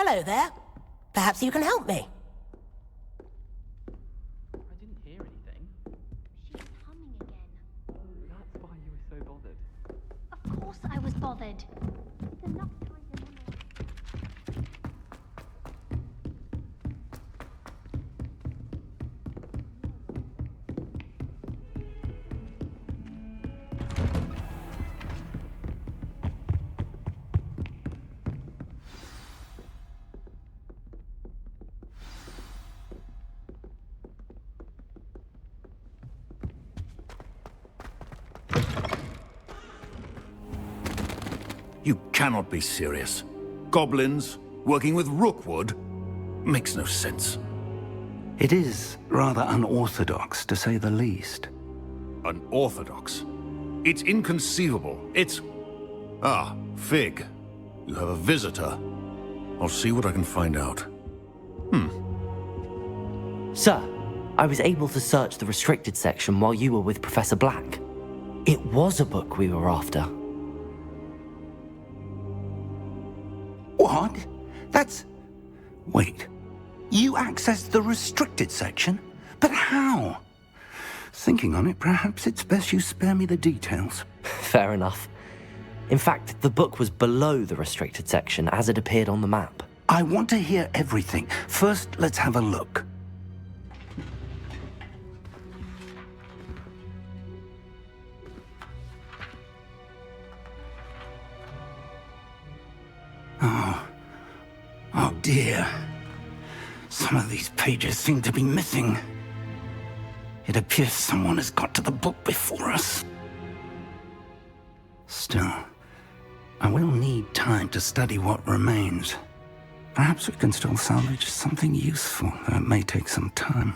Hello there. Perhaps you can help me. I didn't hear anything. She's humming again. Oh, that's why you were so bothered. Of course I was bothered. It's enough time to memorize. You cannot be serious. Goblins working with Rookwood? Makes no sense. It is rather unorthodox, to say the least. Unorthodox? It's inconceivable. It's... Ah, Fig. You have a visitor. I'll see what I can find out. Sir, I was able to search the restricted section while you were with Professor Black. It was a book we were after. What? That's... Wait. You accessed the restricted section? But how? Thinking on it, perhaps it's best you spare me the details. Fair enough. In fact, the book was below the restricted section as it appeared on the map. I want to hear everything. First, let's have a look. Oh dear. Some of these pages seem to be missing. It appears someone has got to the book before us. Still, I will need time to study what remains. Perhaps we can still salvage something useful, though it may take some time.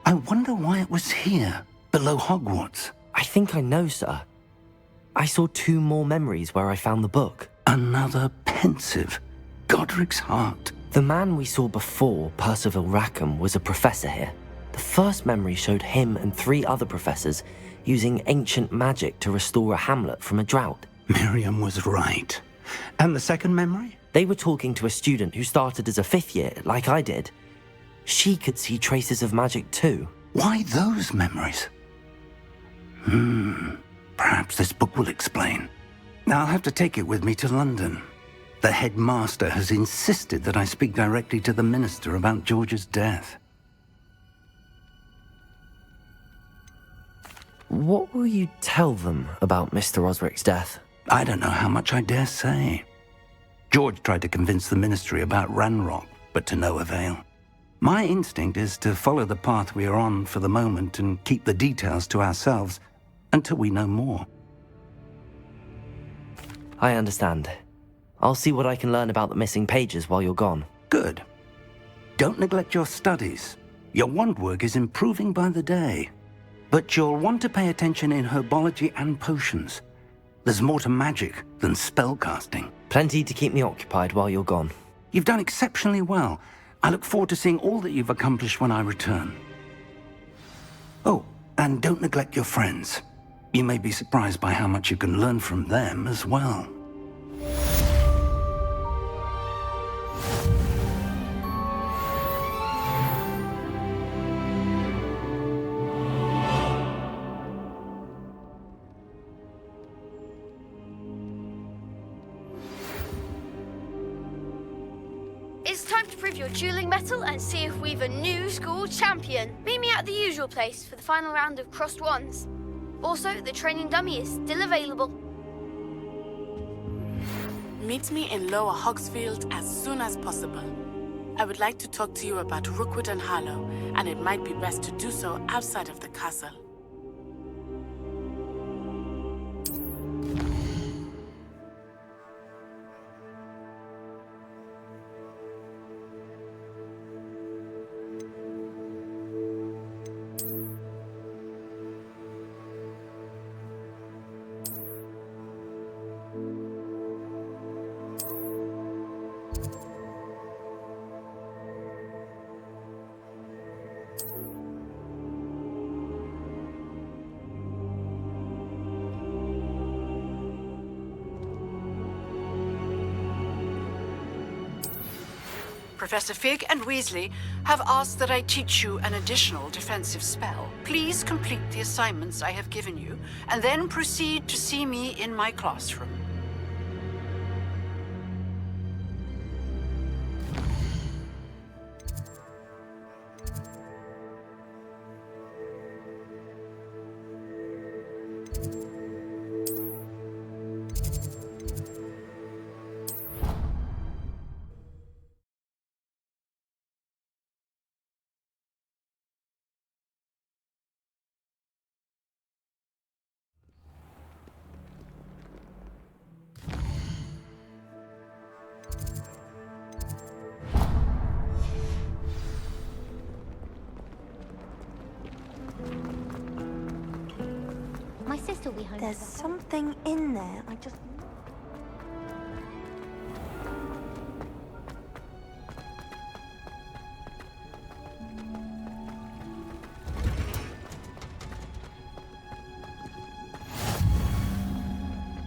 I wonder why it was here, below Hogwarts. I think I know, sir. I saw 2 more memories where I found the book. Another pensive. Godric's heart. The man we saw before, Percival Rackham, was a professor here. The first memory showed him and 3 other professors using ancient magic to restore a hamlet from a drought. Miriam was right. And the second memory? They were talking to a student who started as a 5th year, like I did. She could see traces of magic too. Why those memories? Perhaps this book will explain. Now I'll have to take it with me to London. The headmaster has insisted that I speak directly to the minister about George's death. What will you tell them about Mr. Osric's death? I don't know how much I dare say. George tried to convince the ministry about Ranrock, but to no avail. My instinct is to follow the path we are on for the moment and keep the details to ourselves until we know more. I understand. I'll see what I can learn about the missing pages while you're gone. Good. Don't neglect your studies. Your wand work is improving by the day. But you'll want to pay attention in herbology and potions. There's more to magic than spellcasting. Plenty to keep me occupied while you're gone. You've done exceptionally well. I look forward to seeing all that you've accomplished when I return. Oh, and don't neglect your friends. You may be surprised by how much you can learn from them as well. It's time to prove your dueling mettle and see if we've a new school champion. Meet me at the usual place for the final round of crossed wands. Also, the training dummy is still available. Meet me in Lower Hogsfield as soon as possible. I would like to talk to you about Rookwood and Harlow, and it might be best to do so outside of the castle. Professor Fig and Weasley have asked that I teach you an additional defensive spell. Please complete the assignments I have given you, and then proceed to see me in my classroom. My sister will be home. There's something in there. I just...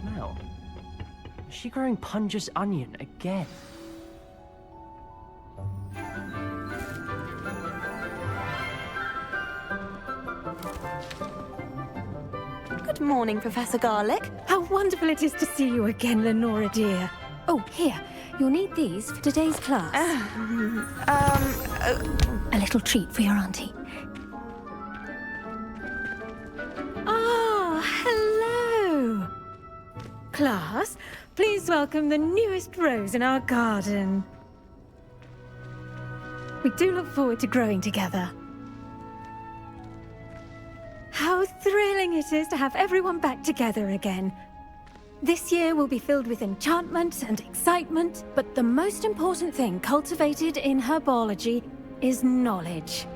Mel, is she growing Punja's onion again? Good morning, Professor Garlick. How wonderful it is to see you again, Lenora dear. Oh, here. You'll need these for today's class. A little treat for your auntie. Ah, hello. Class, please welcome the newest rose in our garden. We do look forward to growing together. How thrilling it is to have everyone back together again. This year will be filled with enchantment and excitement, but the most important thing cultivated in herbology is knowledge.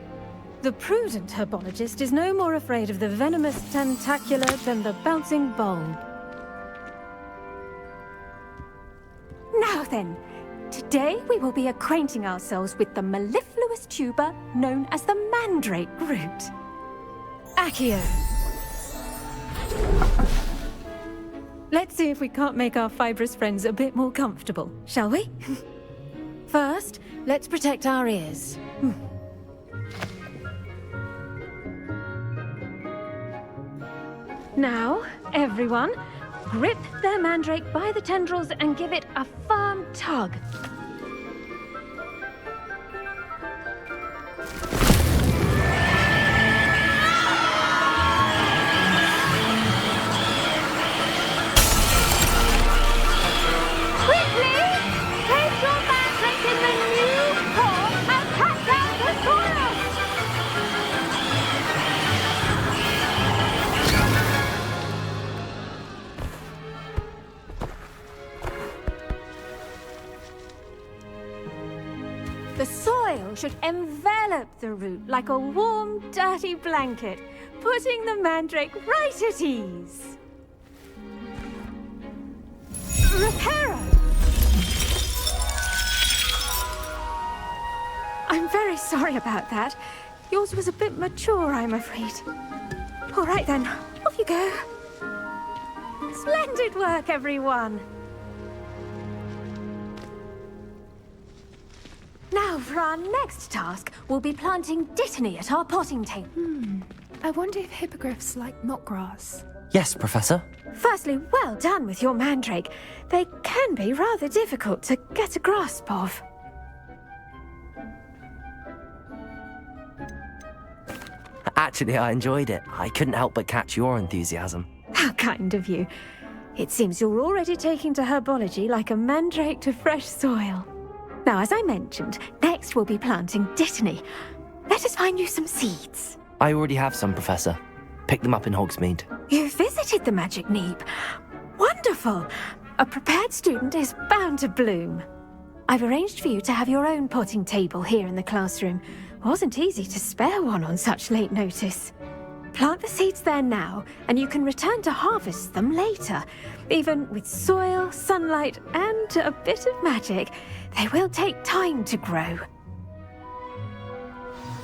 The prudent herbologist is no more afraid of the venomous tentacula than the bouncing bulb. Now then, today we will be acquainting ourselves with the mellifluous tuber known as the mandrake root. Accio. Let's see if we can't make our fibrous friends a bit more comfortable, shall we? First, let's protect our ears. Now, everyone, grip their mandrake by the tendrils and give it a firm tug. The soil should envelop the root like a warm, dirty blanket, putting the mandrake right at ease. Reparo! I'm very sorry about that. Yours was a bit mature, I'm afraid. All right then, off you go. Splendid work, everyone. Now, for our next task, we'll be planting dittany at our potting table. I wonder if hippogriffs like knotgrass. Yes, Professor. Firstly, well done with your mandrake. They can be rather difficult to get a grasp of. Actually, I enjoyed it. I couldn't help but catch your enthusiasm. How kind of you. It seems you're already taking to herbology like a mandrake to fresh soil. Now, as I mentioned, next we'll be planting dittany. Let us find you some seeds. I already have some, Professor. Picked them up in Hogsmeade. You visited the Magic Neep. Wonderful. A prepared student is bound to bloom. I've arranged for you to have your own potting table here in the classroom. Wasn't easy to spare one on such late notice. Plant the seeds there now, and you can return to harvest them later. Even with soil, sunlight, and a bit of magic, they will take time to grow.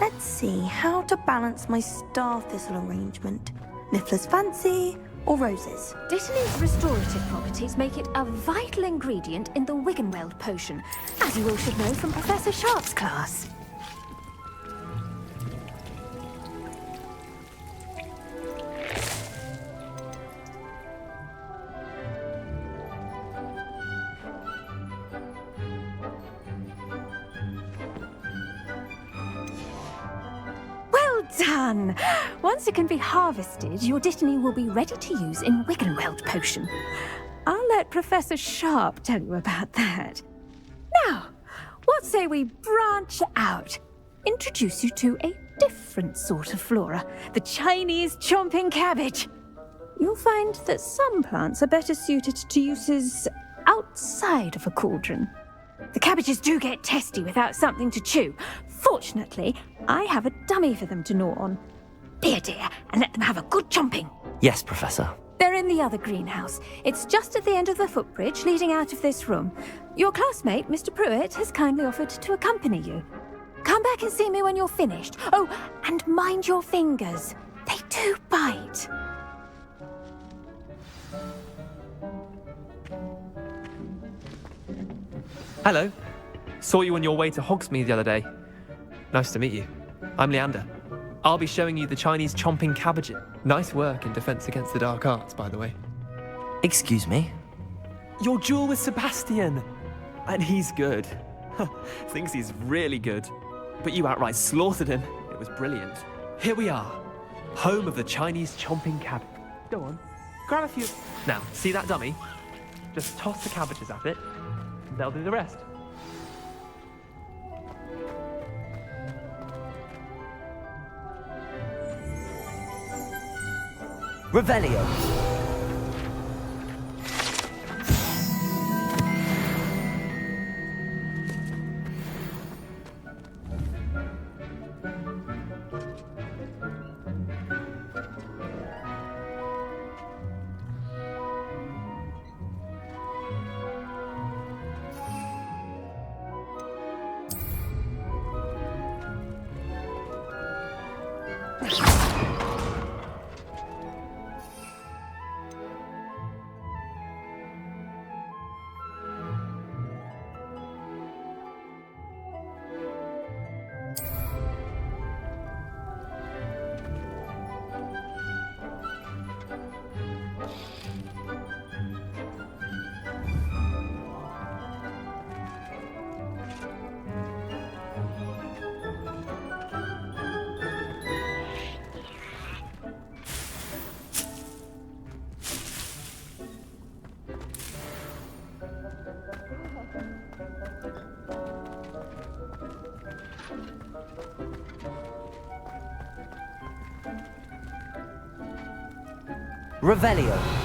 Let's see how to balance my star thistle arrangement. Niffler's fancy, or roses? Dittany's restorative properties make it a vital ingredient in the Wiggenweld potion, as you all should know from Professor Sharp's class. Done! Once it can be harvested, your Dittany will be ready to use in Wiggenweld potion. I'll let Professor Sharp tell you about that. Now, what say we branch out? Introduce you to a different sort of flora, the Chinese chomping cabbage. You'll find that some plants are better suited to uses outside of a cauldron. The cabbages do get testy without something to chew. Fortunately, I have a dummy for them to gnaw on. Be a dear and let them have a good chomping. Yes, Professor. They're in the other greenhouse. It's just at the end of the footbridge leading out of this room. Your classmate, Mr. Pruitt, has kindly offered to accompany you. Come back and see me when you're finished. Oh, and mind your fingers. They do bite. Hello. Saw you on your way to Hogsmeade the other day. Nice to meet you. I'm Leander. I'll be showing you the Chinese chomping cabbages. Nice work in Defense Against the Dark Arts, by the way. Excuse me? Your duel with Sebastian. And he's good. Thinks he's really good. But you outright slaughtered him. It was brilliant. Here we are. Home of the Chinese chomping cabbage. Go on. Grab a few. Now, see that dummy? Just toss the cabbages at it. And they'll do the rest. Revelio. Revelio.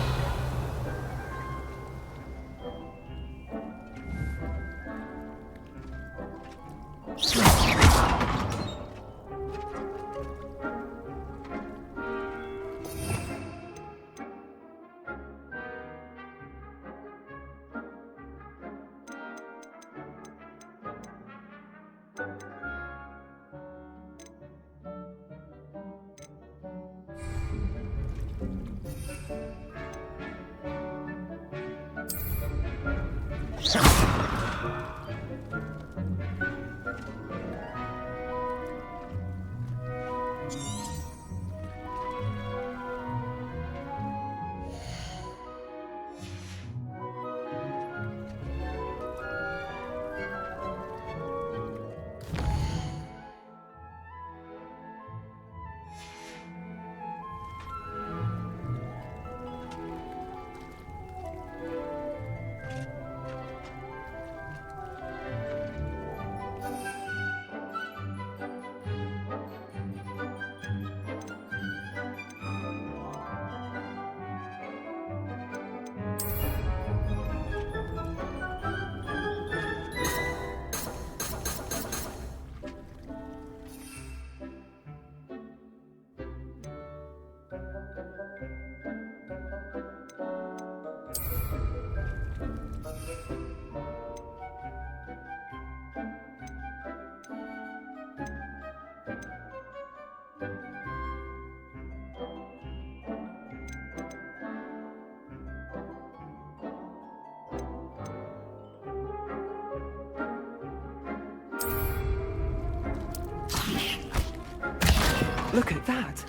Look at that.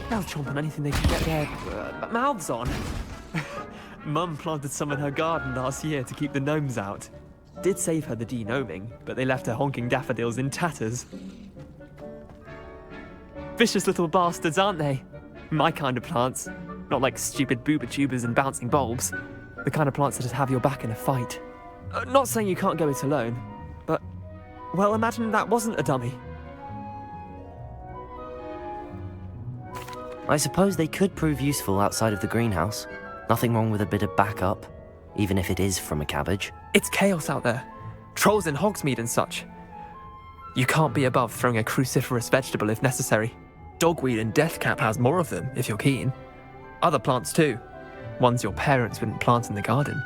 They'll chomp on anything they can get their mouths on. Mum planted some in her garden last year to keep the gnomes out. Did save her the de-gnoming, but they left her honking daffodils in tatters. Vicious little bastards, aren't they? My kind of plants. Not like stupid booba tubers and bouncing bulbs. The kind of plants that'd have your back in a fight. Not saying you can't go it alone, but, well, imagine that wasn't a dummy. I suppose they could prove useful outside of the greenhouse. Nothing wrong with a bit of backup, even if it is from a cabbage. It's chaos out there. Trolls in Hogsmeade and such. You can't be above throwing a cruciferous vegetable if necessary. Dogweed and deathcap has more of them, if you're keen. Other plants too. Ones your parents wouldn't plant in the garden.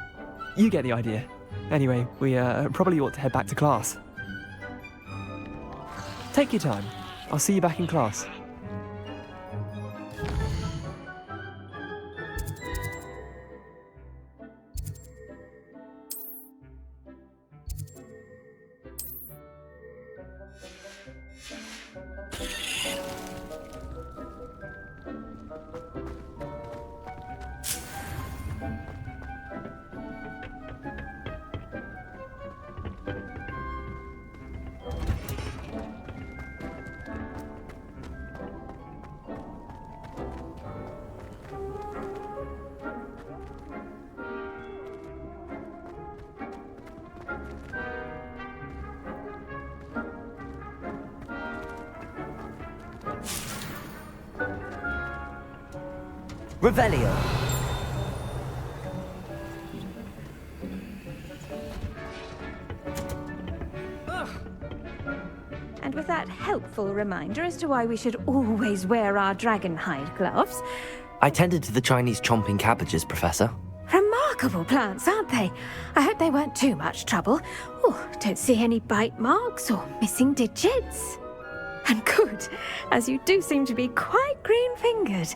You get the idea. Anyway, we probably ought to head back to class. Take your time. I'll see you back in class. Revelio. And with that helpful reminder as to why we should always wear our dragon hide gloves. I tended to the Chinese chomping cabbages, Professor. Remarkable plants, aren't they? I hope they weren't too much trouble. Oh, don't see any bite marks or missing digits. And good, as you do seem to be quite green-fingered.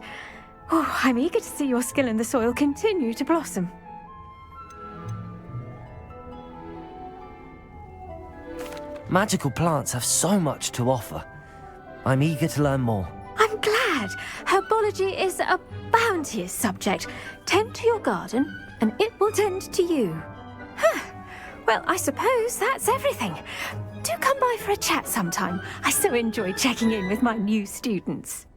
Oh, I'm eager to see your skill in the soil continue to blossom. Magical plants have so much to offer. I'm eager to learn more. I'm glad. Herbology is a bounteous subject. Tend to your garden, and it will tend to you. Well, I suppose that's everything. Do come by for a chat sometime. I so enjoy checking in with my new students.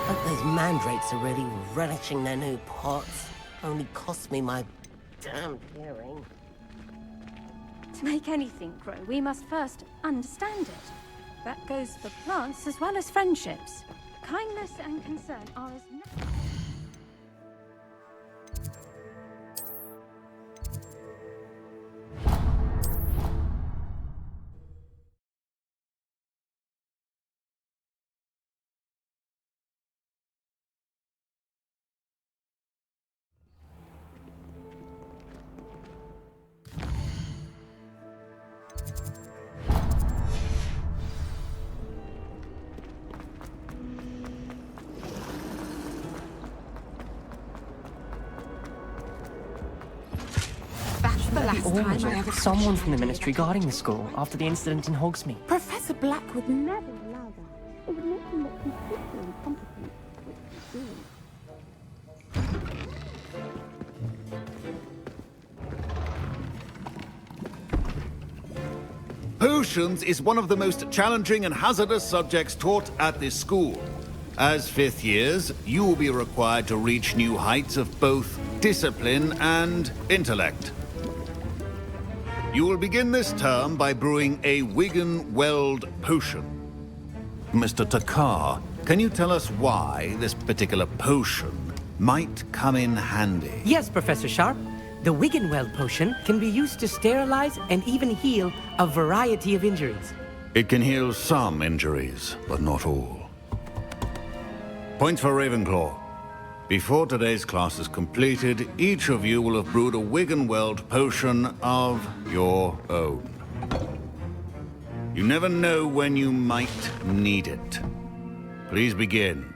Hope those mandrakes are really relishing their new pots. Only cost me my damn hearing. To make anything grow, we must first understand it. That goes for plants as well as friendships. Kindness and concern are as... Someone from the Ministry guarding the school after the incident in Hogsmeade. Professor Black would never allow that. It would make him look completely incompetent. Potions is one of the most challenging and hazardous subjects taught at this school. As fifth years, you will be required to reach new heights of both discipline and intellect. You will begin this term by brewing a Wigan-Weld potion. Mr. Takar, can you tell us why this particular potion might come in handy? Yes, Professor Sharp. The Wigan-Weld potion can be used to sterilize and even heal a variety of injuries. It can heal some injuries, but not all. Point for Ravenclaw. Before today's class is completed, each of you will have brewed a Wigan-Weld potion of your own. You never know when you might need it. Please begin.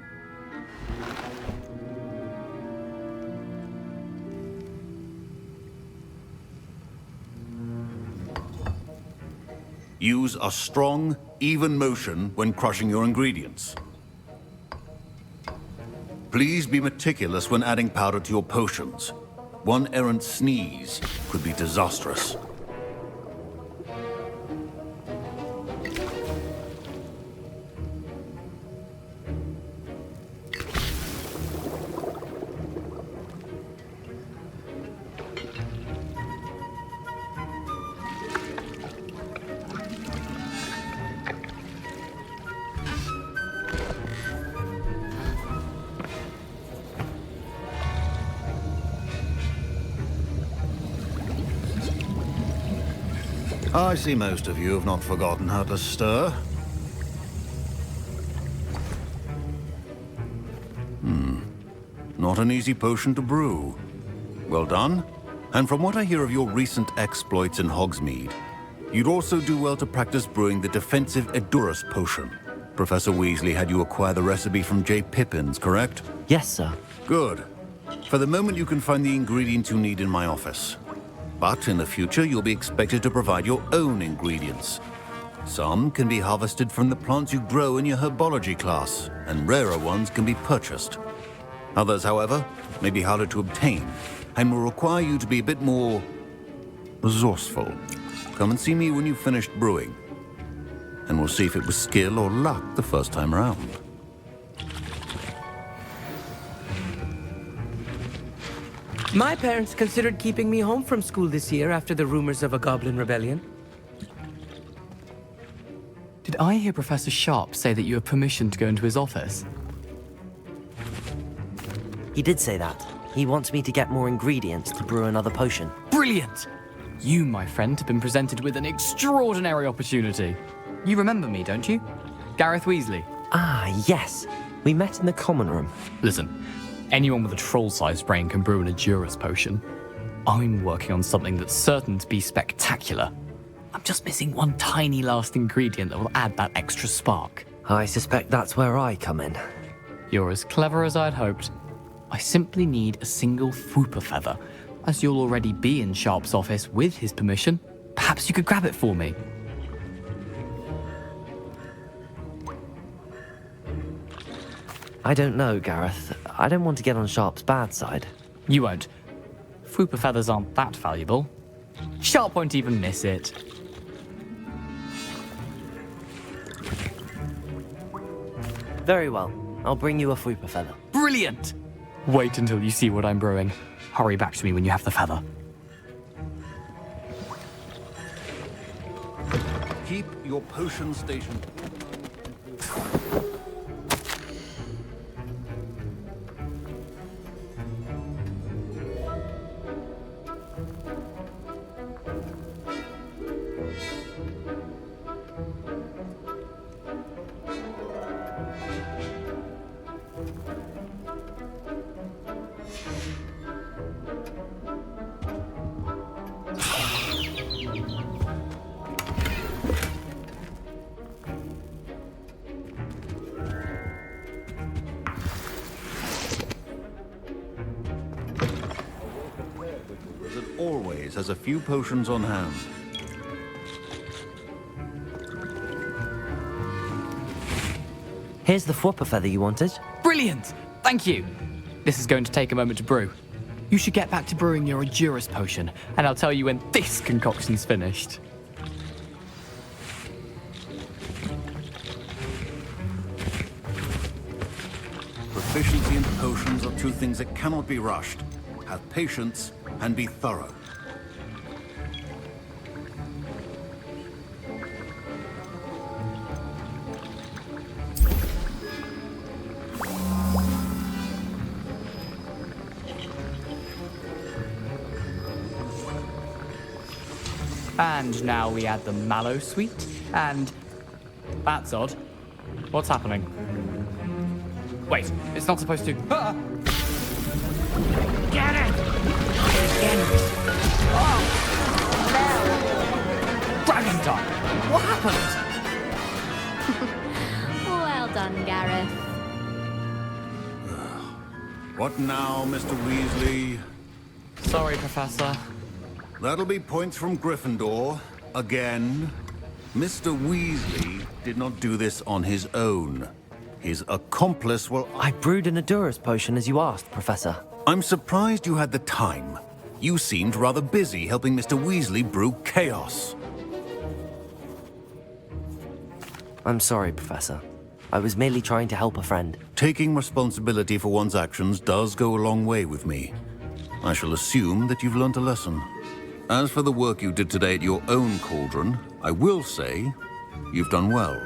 Use a strong, even motion when crushing your ingredients. Please be meticulous when adding powder to your potions. One errant sneeze could be disastrous. I see most of you have not forgotten how to stir. Not an easy potion to brew. Well done. And from what I hear of your recent exploits in Hogsmeade, you'd also do well to practice brewing the defensive Edurus potion. Professor Weasley had you acquire the recipe from J. Pippin's, correct? Yes, sir. Good. For the moment, you can find the ingredients you need in my office. But in the future, you'll be expected to provide your own ingredients. Some can be harvested from the plants you grow in your herbology class, and rarer ones can be purchased. Others, however, may be harder to obtain, and will require you to be a bit more resourceful. Come and see me when you've finished brewing, and we'll see if it was skill or luck the first time around. My parents considered keeping me home from school this year after the rumors of a goblin rebellion. Did I hear Professor Sharp say that you have permission to go into his office? He did say that. He wants me to get more ingredients to brew another potion. Brilliant! You, my friend, have been presented with an extraordinary opportunity. You remember me, don't you? Gareth Weasley. Ah, yes. We met in the common room. Listen, anyone with a troll-sized brain can brew an Edurus potion. I'm working on something that's certain to be spectacular. I'm just missing one tiny last ingredient that will add that extra spark. I suspect that's where I come in. You're as clever as I'd hoped. I simply need a single Fwooper feather. As you'll already be in Sharp's office with his permission, perhaps you could grab it for me. I don't know, Gareth. I don't want to get on Sharp's bad side. You won't. Fwooper feathers aren't that valuable. Sharp won't even miss it. Very well. I'll bring you a Fwooper feather. Brilliant! Wait until you see what I'm brewing. Hurry back to me when you have the feather. Keep your potion station. Always has a few potions on hand. Here's the Fwooper feather you wanted. Brilliant! Thank you! This is going to take a moment to brew. You should get back to brewing your Edurus potion, and I'll tell you when this concoction's finished. Proficiency and potions are two things that cannot be rushed. Have patience and be thorough. And now we add the mallow sweet, and... That's odd. What's happening? Wait, it's not supposed to... Ah! Get it! Get it! Oh! No! Dragon time! What happened? Well done, Gareth. What now, Mr. Weasley? Sorry, Professor. That'll be points from Gryffindor. Again. Mr. Weasley did not do this on his own. His accomplice will... I brewed an Adurus potion as you asked, Professor. I'm surprised you had the time. You seemed rather busy helping Mr. Weasley brew chaos. I'm sorry, Professor. I was merely trying to help a friend. Taking responsibility for one's actions does go a long way with me. I shall assume that you've learnt a lesson. As for the work you did today at your own cauldron, I will say you've done well.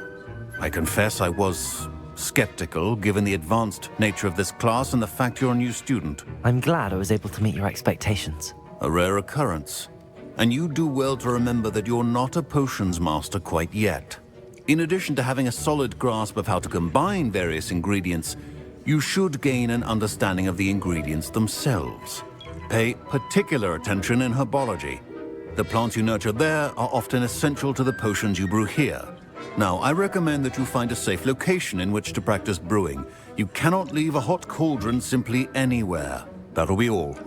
I confess I was skeptical, given the advanced nature of this class and the fact you're a new student. I'm glad I was able to meet your expectations. A rare occurrence. And you do well to remember that you're not a potions master quite yet. In addition to having a solid grasp of how to combine various ingredients, you should gain an understanding of the ingredients themselves. Pay particular attention in herbology. The plants you nurture there are often essential to the potions you brew here. Now, I recommend that you find a safe location in which to practice brewing. You cannot leave a hot cauldron simply anywhere. That'll be all.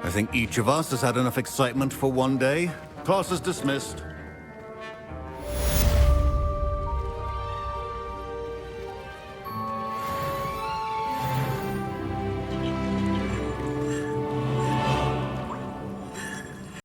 I think each of us has had enough excitement for one day. Class is dismissed.